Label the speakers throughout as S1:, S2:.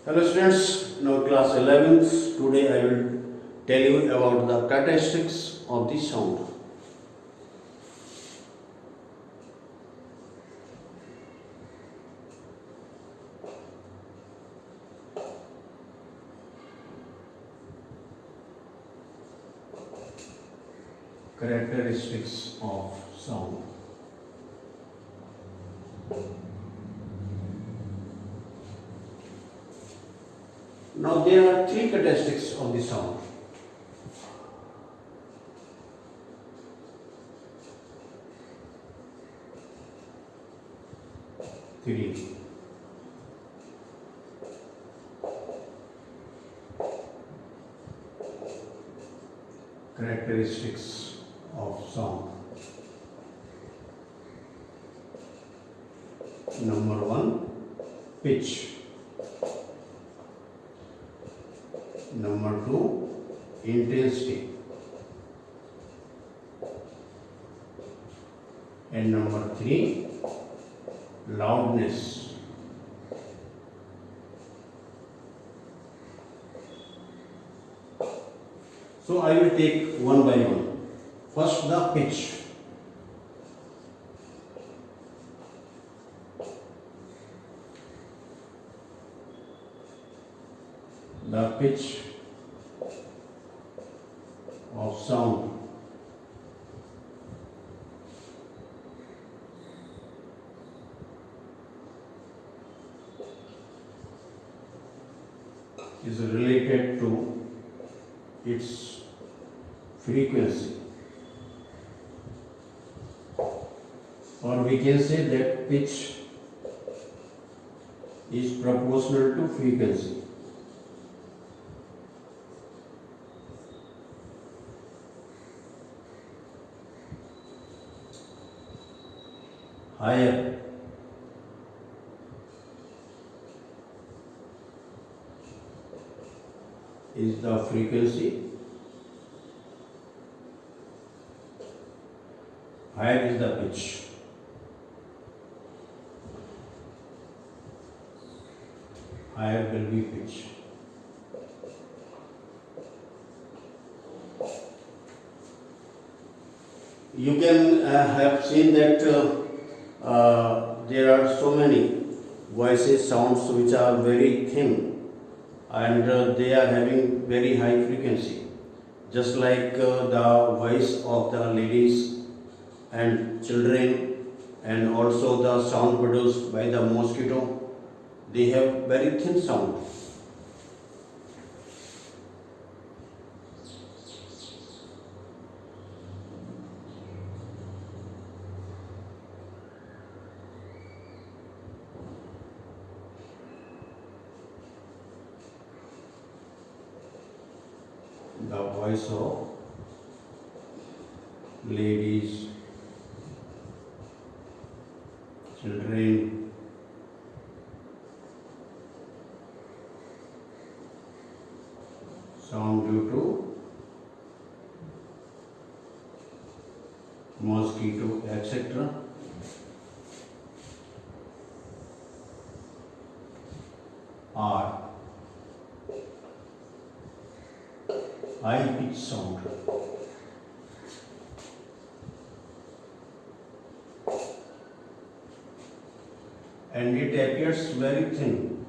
S1: Hello students, now class 11th. Today I will tell you about the characteristics of the sound. Characteristics of sound. Now there are three characteristics of the sound. Three. Characteristics of sound. Number one, pitch. Number two, intensity. And number three, loudness. So I will take one by one. First, the pitch. The pitch of sound is related to its frequency, or we can say that pitch is proportional to frequency. Higher is the frequency, higher is the pitch. Higher will be pitch. You can have seen that there are so many voices, sounds which are very thin and they are having very high frequency, just like the voice of the ladies and children, and also the sound produced by the mosquito. They have very thin sound. The voice of ladies, children, sound due to mosquito, etc. are high pitch sound. And it appears very thin.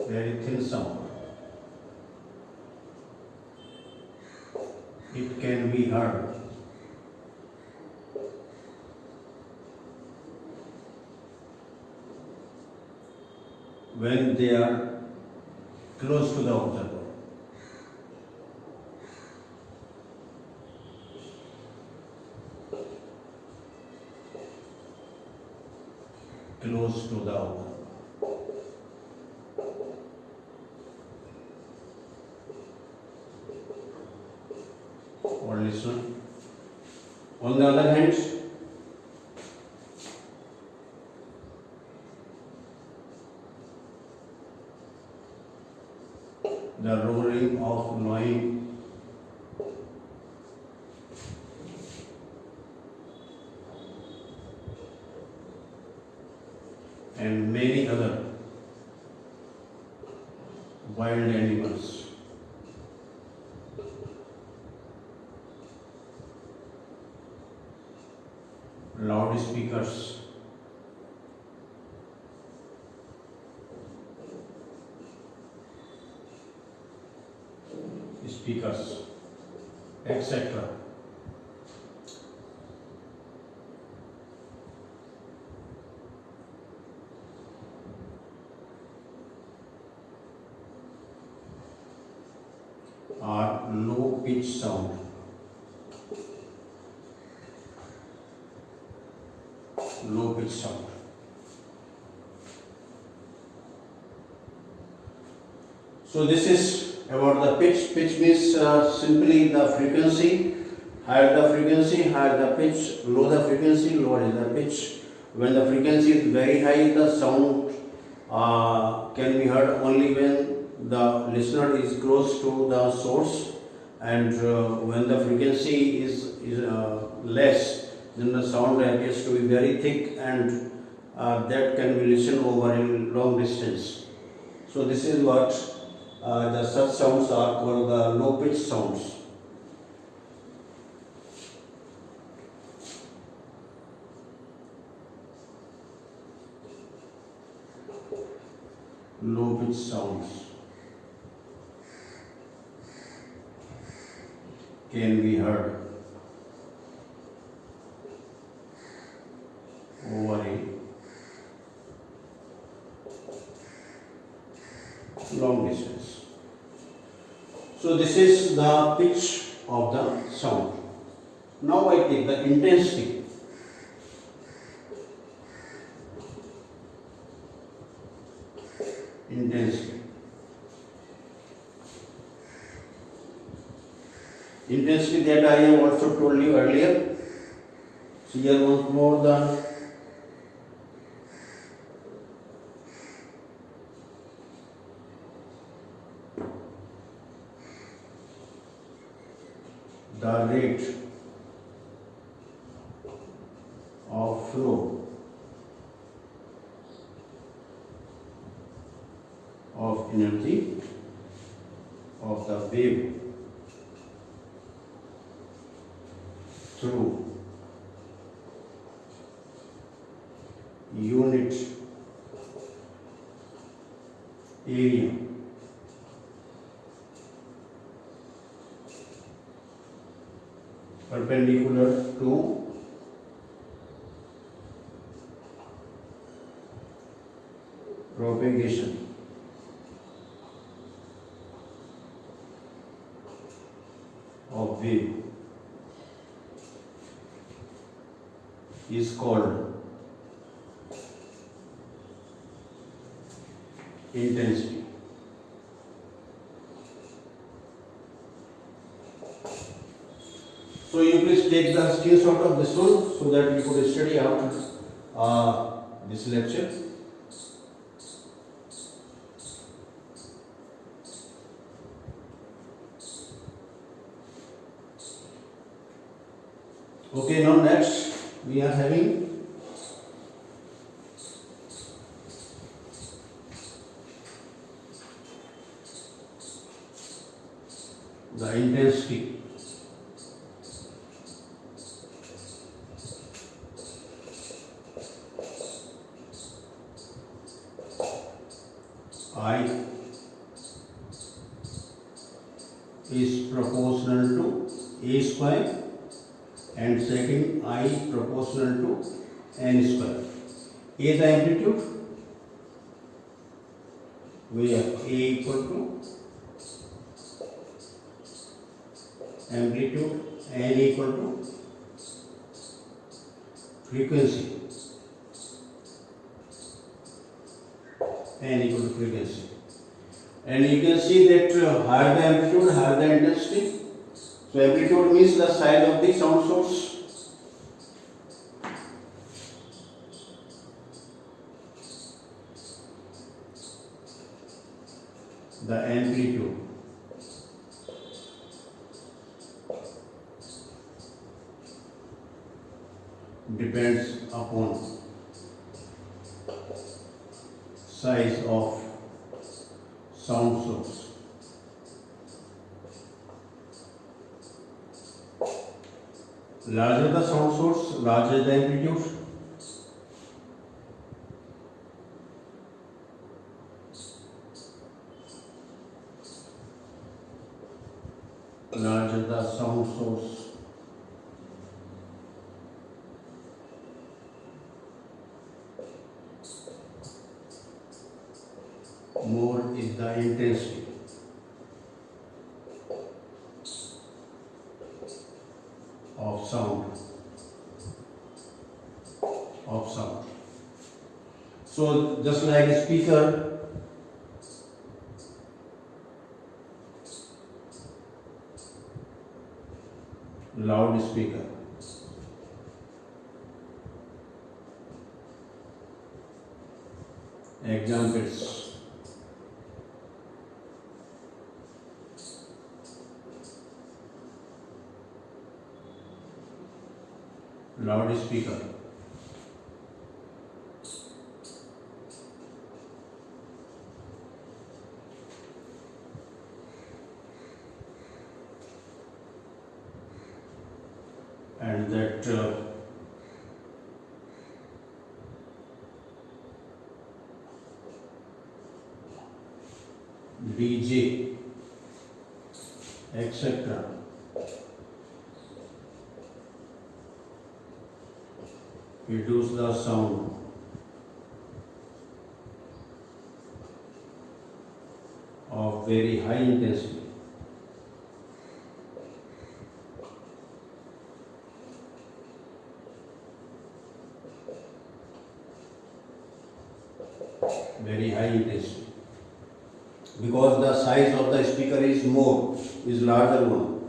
S1: Very thin sound. It can be heard when they are close to the observer. Close to the observer. Or listen. On the other hand, the roaring of lion, and many other wild animals. Loudspeakers, speakers, etc. are low pitch sound. Low pitch sound. So this is about the pitch. Pitch means simply the frequency. Higher the frequency, higher the pitch. Low the frequency, lower is the pitch. When the frequency is very high, the sound can be heard only when the listener is close to the source, and when the frequency is less, then the sound appears to be very thick, and that can be listened over a long distance. So this is what the such sounds are called the low pitch sounds. Low pitch sounds can be heard over a long distance. So this is the pitch of the sound. Now I take the intensity. Intensity. Intensity that I have also told you earlier. So here once more the rate of flow of energy of the wave through unit area perpendicular to propagation of wave is called intensity. So you please take the screenshot of this one so that you could study after this lecture. Okay, now next we are having the intensity. I is proportional to A square, and second I proportional to n square. A is the amplitude, where A equal to amplitude, n equal to frequency, n equal to frequency. And you can see that higher the amplitude, higher the intensity. So amplitude means the size of the sound source. The amplitude. depends upon size of sound source. Larger the sound source, larger the amplitude. Larger the sound source, more is the intensity of sound. So just like a speaker, loudspeaker, examples: loudspeaker, and that DJ, etc. Reduce the sound of very high intensity. Very high intensity, because the size of the speaker is larger one,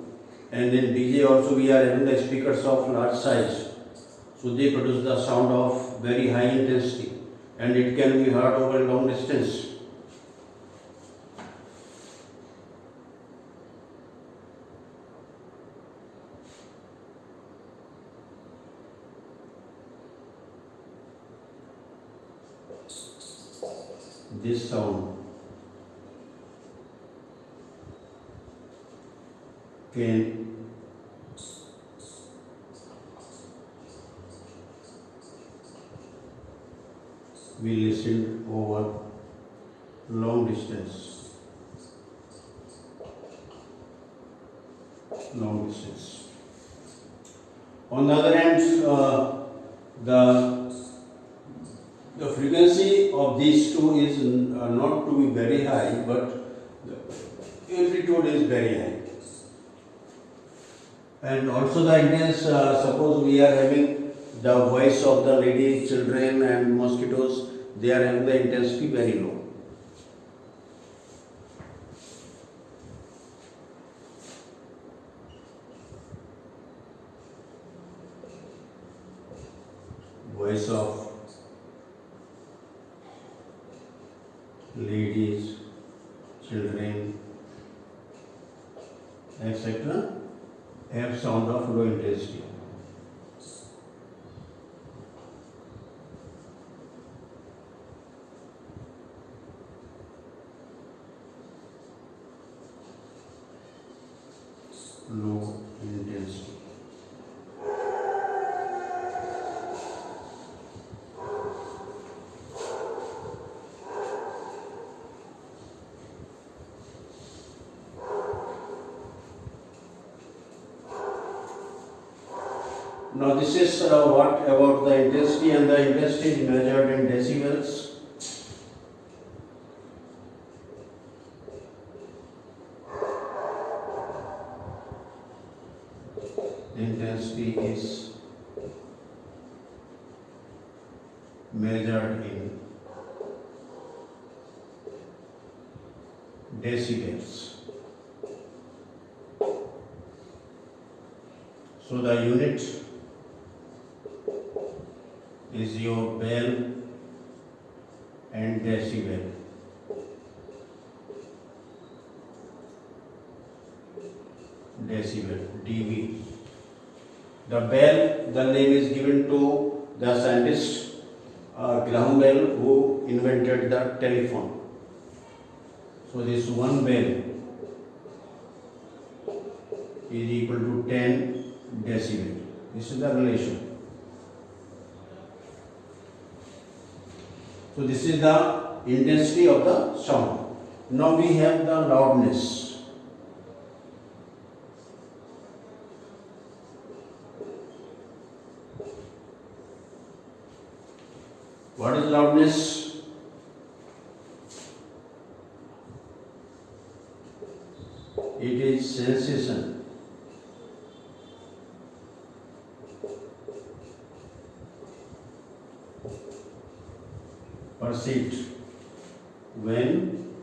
S1: and in DJ also we are having the speakers of large size, so they produce the sound of very high intensity, and it can be heard over long distance. This sound can be listened over long distance. On the other hand, the frequency of these two is not to be very high, but the amplitude is very high. And also the intense, suppose we are having the voice of the lady, children and mosquitoes, they are having the intensity very low. Voice of ladies, children, etc. have sound of low intensity. Low intensity. Now this is what about the intensity, and the intensity is measured in decibels. Intensity is measured in decibels. So the unit is your bell and decibel. Decibel, dB. The bell, the name is given to the scientist Graham Bell, who invented the telephone. So this one bell is equal to 10 decibel. This is the relation. So this is the intensity of the sound. Now we have the loudness. What is loudness? It is sensation perceived when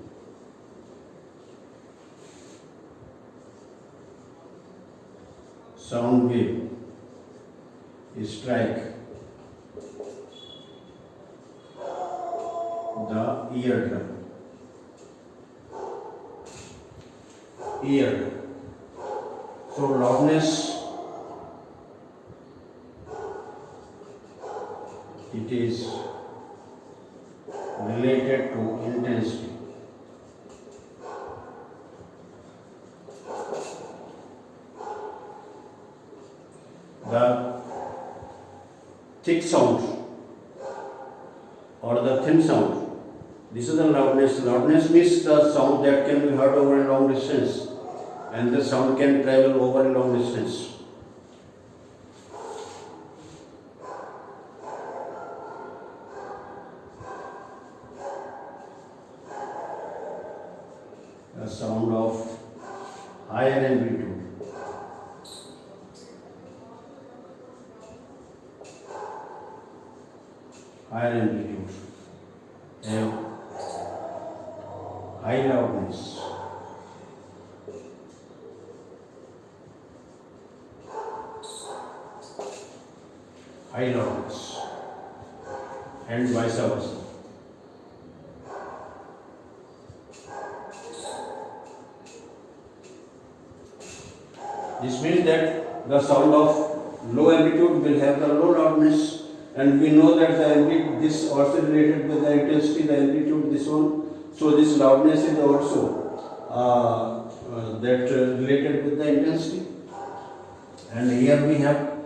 S1: sound wave strike the eardrum. So loudness, it is related to intensity. The thick sound or the thin sound, this is the loudness. Loudness means the sound that can be heard over a long distance, and the sound can travel over a long distance. The sound of higher amplitude. Higher amplitude have high loudness. High loudness, and vice versa. This means that the sound of low amplitude will have the low loudness, and we know that the amplitude, this also related with the intensity, the amplitude, this one. So this loudness is also related with the intensity. And here we have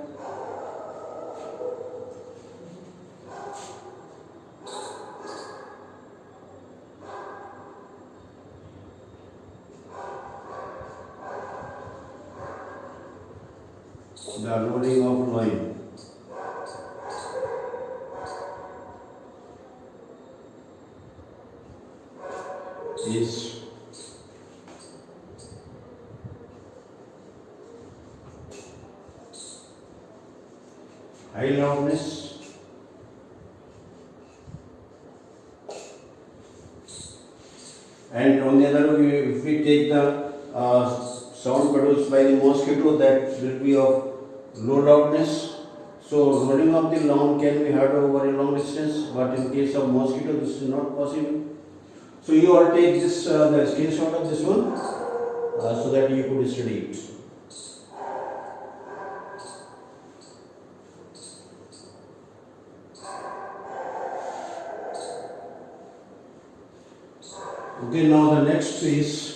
S1: the rolling of loin. Is high loudness, and on the other hand, if we take the sound produced by the mosquito, that will be of low loudness. So rolling of the lawn can be heard over a long distance, but in case of mosquito, this is not possible. So you all take this the screenshot of this one so that you could study it. Okay, now the next is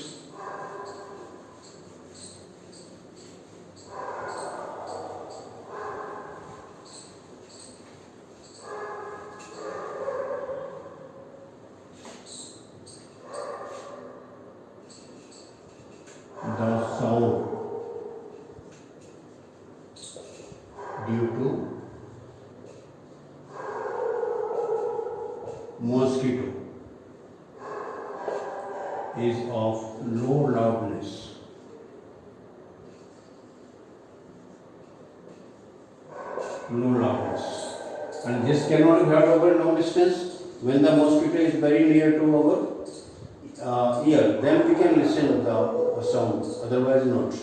S1: the sound due to mosquito is of low loudness. Low loudness. And this cannot be heard over long distance. When the mosquito is very near to our ear, then we can listen to the sound, otherwise not.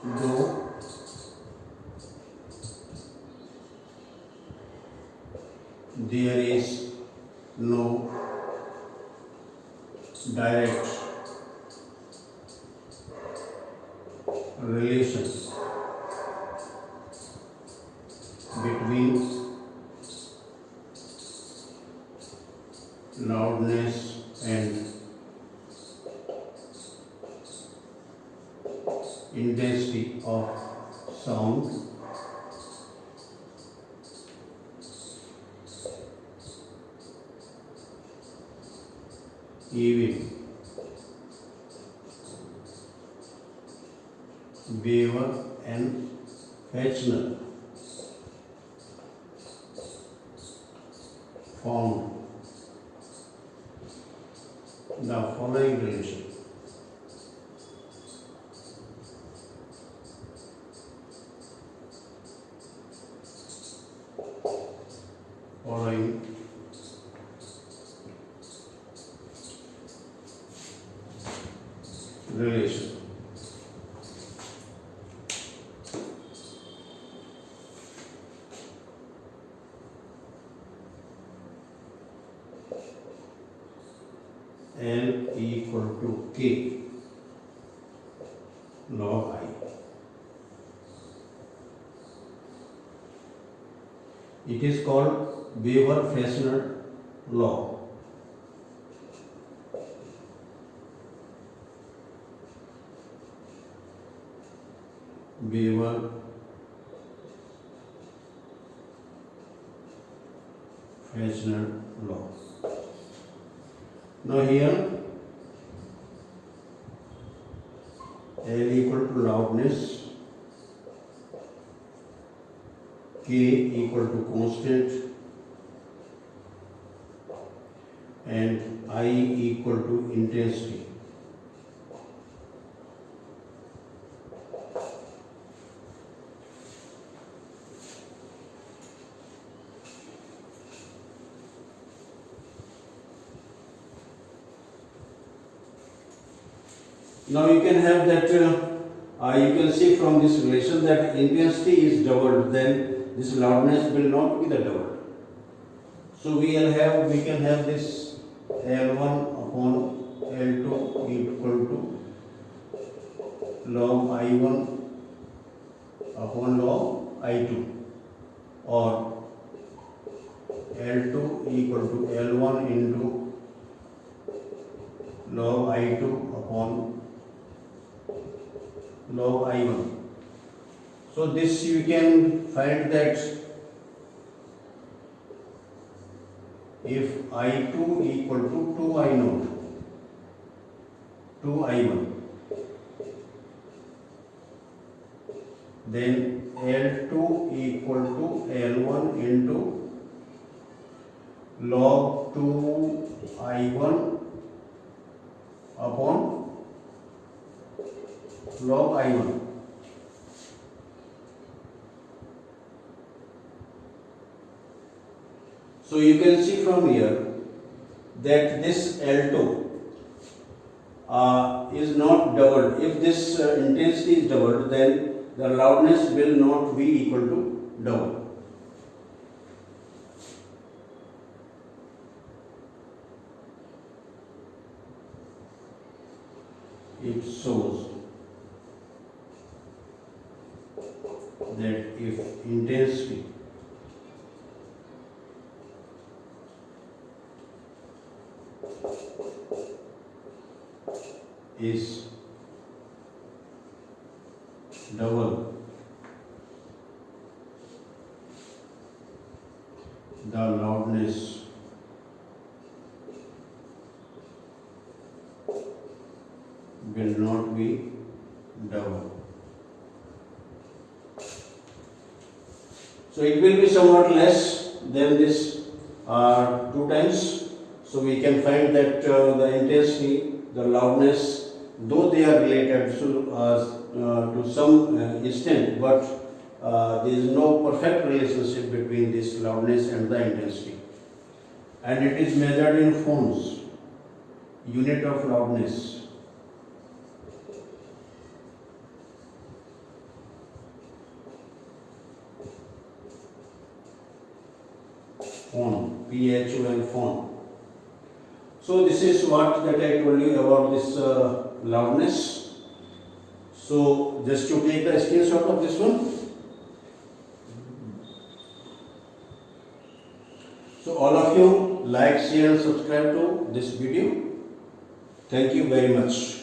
S1: Though there is no direct relations between loudness and intensity of sound, even Weber and Fechner found the following relation. Relation. L equal to K log I. It is called Weber-Fechner law. Weber-Fechner law. Now here L equal to loudness, K equal to constant, and I equal to intensity. Now you can have that, you can see from this relation that intensity is doubled, then this loudness will not be the doubled. So we can have this L1 upon L2 equal to log I1 upon log I2, or L2 equal to L1 into log I2 upon log I1. So this you can find that if I2 equal to 2I0, 2I1, then L2 equal to L1 into log 2I1 upon log I1. So you can see from here that this L2 is not doubled. If this intensity is doubled, then the loudness will not be equal to double. It shows that if intensity is double, the loudness will not be double. So it will be somewhat less than this 2 times. So we can find that the intensity, the loudness, though they are related to some extent, but there is no perfect relationship between this loudness and the intensity. And it is measured in phones, unit of loudness. Phone, PHON phone. So this is what that I told you about this loudness. So just to take the screenshot of this one. So all of you like, share and subscribe to this video. Thank you very much.